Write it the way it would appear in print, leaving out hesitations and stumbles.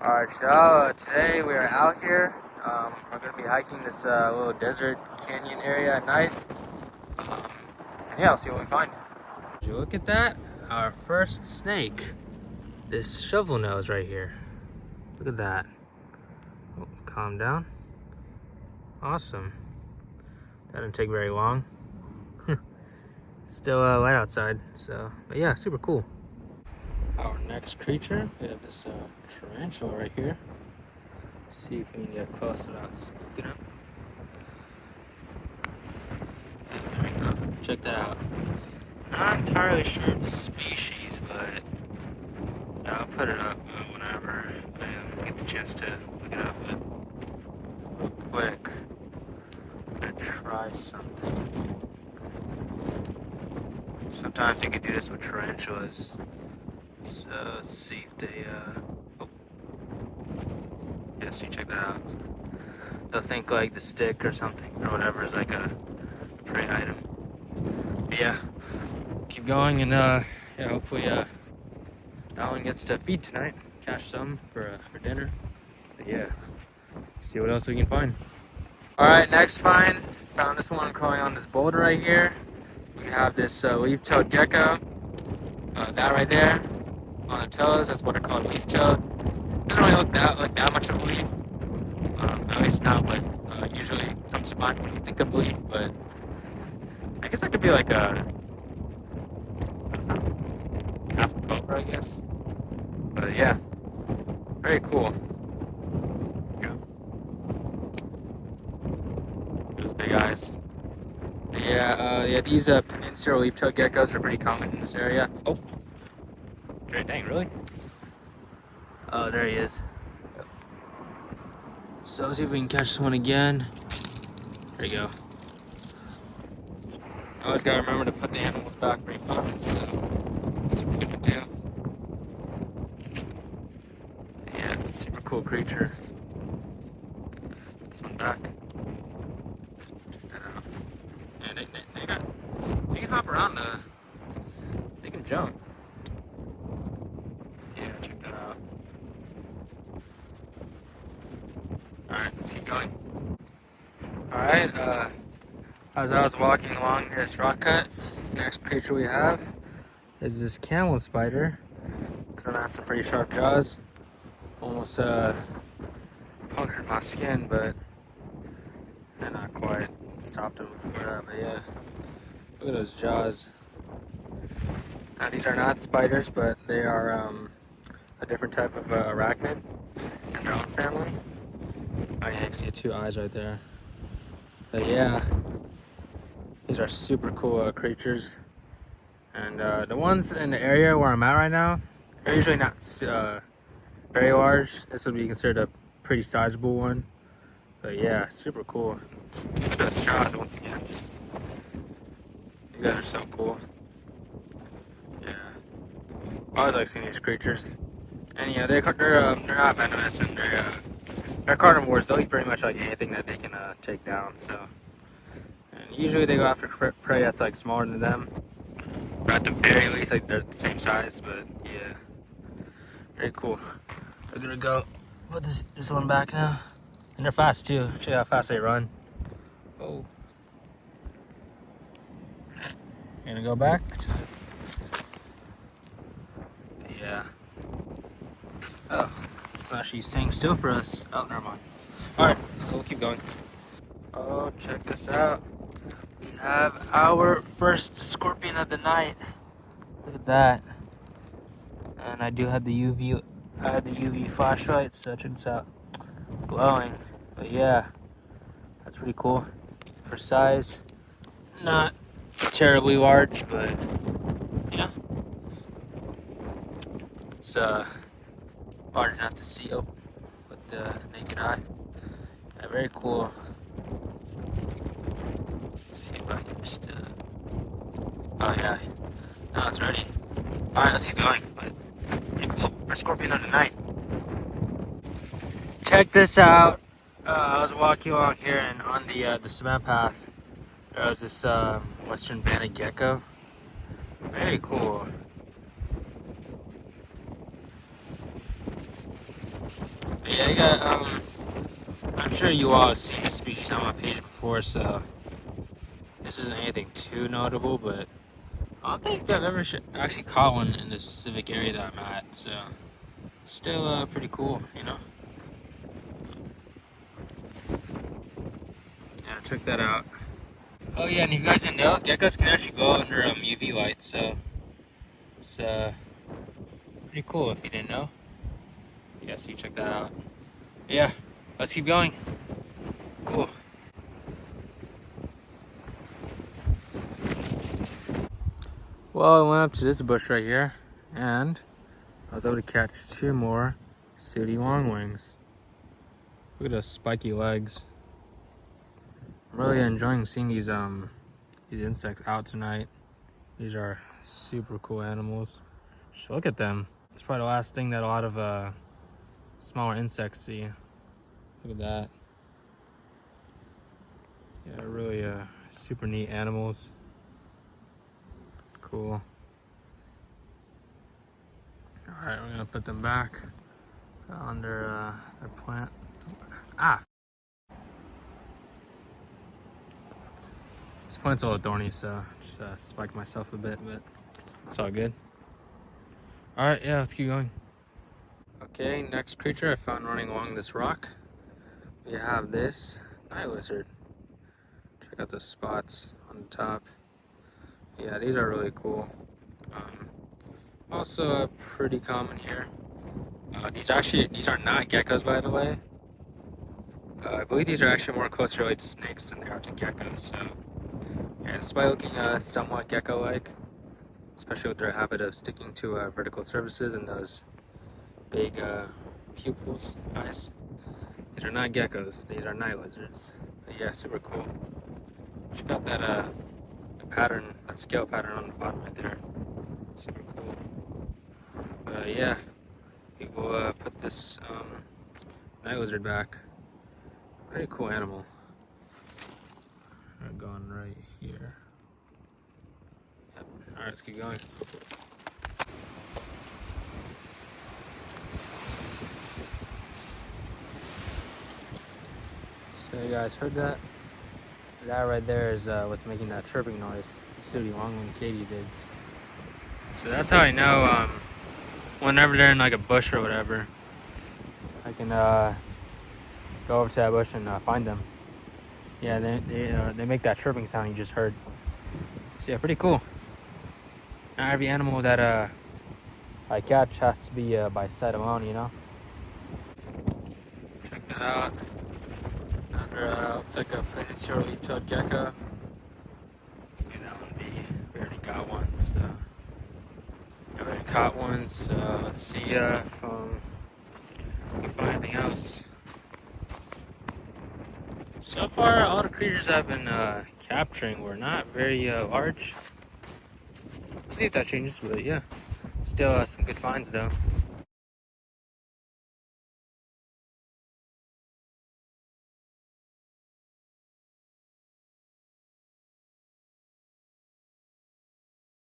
Alright, so today we are out here. We're going to be hiking this little desert canyon area at night. And yeah, I'll see what we find. Did you look at that? Our first snake. This shovel nose right here. Look at that. Oh, calm down. Awesome. That didn't take very long. Still light outside, so, but yeah, super cool. Our next creature, we have this tarantula right here. Let's see if we can get close without spooking him. There we go. Check that out. Not entirely sure of the species, but yeah, I'll put it up whenever I get the chance to look it up. But real quick, I'm gonna try something. Sometimes you can do this with tarantulas. So let's see if they oh. Yeah, see, check that out. They'll think like the stick or something or whatever is like a prey item. But yeah, keep going, and yeah, hopefully Alan gets to feed tonight. Catch some for dinner. But yeah, see what else we can find. All right, next find. Found this one crawling on this boulder right here. We have this leaf-toed gecko. That right there on the toes, that's what they're called, leaf-toed. Doesn't really look that much of a leaf. At least not what usually comes to mind when you think of leaf, but I guess that could be like a half a cobra, I guess. But yeah, very cool. Yeah. Those big eyes. Yeah, these peninsular leaf-toed geckos are pretty common in this area. Oh, dang, really? Oh, there he is. So let's see if we can catch this one again. There you go. Always gotta remember to put the animals back where you found them, so that's what we're gonna do. Yeah, super cool creature. Put this one back. Check that out. Yeah, they can hop around. They can jump. Yeah, check that out. Alright, let's keep going. Alright, as I was walking along this rock cut, next creature we have is this camel spider. This one has some pretty sharp jaws. Almost punctured my skin, but not quite. Stopped him before that, but yeah. Look at those jaws. Now these are not spiders, but they are a different type of arachnid in their own family. Oh yeah, you can see 2 eyes right there. But yeah, these are super cool creatures. And the ones in the area where I'm at right now are usually not very large. This would be considered a pretty sizable one. But yeah, super cool. Look at those jaws once again. Just these guys are so cool. Yeah, I always like seeing these creatures. And yeah, they're not venomous, and they're carnivores. They'll eat pretty much like anything that they can take down. So, and usually they go after prey that's like smaller than them, or at the very least like they're the same size. But yeah, very cool. We're gonna go put this one back now, and they're fast too. Check out how fast they run. Oh, gonna go back. Yeah. Oh, it's actually staying still for us. Oh, never mind. Alright, we'll keep going. Oh, check this out. We have our first scorpion of the night. Look at that. And I do have the UV flashlight, so check this out. Glowing. But yeah, that's pretty cool. For size, not terribly large, but yeah. It's large enough to see with the naked eye. Yeah, very cool. Let's see if I can just oh yeah, now it's ready. Alright, let's keep going. But pretty cool. Our scorpion of the night. Check this out. I was walking along here, and on the cement path there was this western banded gecko. Very cool. Yeah, I got, I'm sure you all have seen this species on my page before, so this isn't anything too notable, but I don't think I've ever actually caught one in the specific area that I'm at, so still pretty cool, you know? Yeah, check that out. Oh yeah, and if you guys didn't know, geckos can actually go under UV light, so it's pretty cool if you didn't know. Yeah, so you check that out. Yeah, let's keep going. Cool. Well, I went up to this bush right here, and I was able to catch 2 more sooty longwings. Look at those spiky legs. I'm really enjoying seeing these insects out tonight. These are super cool animals. Just look at them. It's probably the last thing that a lot of smaller insects see. Look at that. Yeah, really super neat animals. Cool. Alright, we're gonna put them back under their plant. Ah! This plant's a little thorny, so just spiked myself a bit, but it's all good. Alright, yeah, let's keep going. Okay, next creature I found running along this rock. We have this night lizard. Check out the spots on the top. Yeah, these are really cool. Also pretty common here. These are not geckos, by the way. I believe these are actually more closely related to snakes than they are to geckos. So, yeah, despite looking somewhat gecko-like, especially with their habit of sticking to vertical surfaces and those big pupils, eyes. These are not geckos. These are night lizards. But yeah, super cool. Check out that pattern, that scale pattern on the bottom right there. Super cool. Yeah, we will put this night lizard back. Very cool animal. We're going right here. Yep. Alright, let's keep going. So you guys heard that? That right there is what's making that chirping noise. Sooty longwing Katydids. So that's how I know whenever they're in like a bush or whatever, I can go over to that bush and find them. Yeah, they make that chirping sound you just heard. So yeah, pretty cool. Not every animal that I catch has to be by sight alone, you know. Check that out. Another looks like a peninsula leaf-tailed gecko. You know, we already got one, so we already caught one. So let's see if we can find anything else. So far, all the creatures I've been capturing were not very large. We'll see if that changes, but yeah, still some good finds though.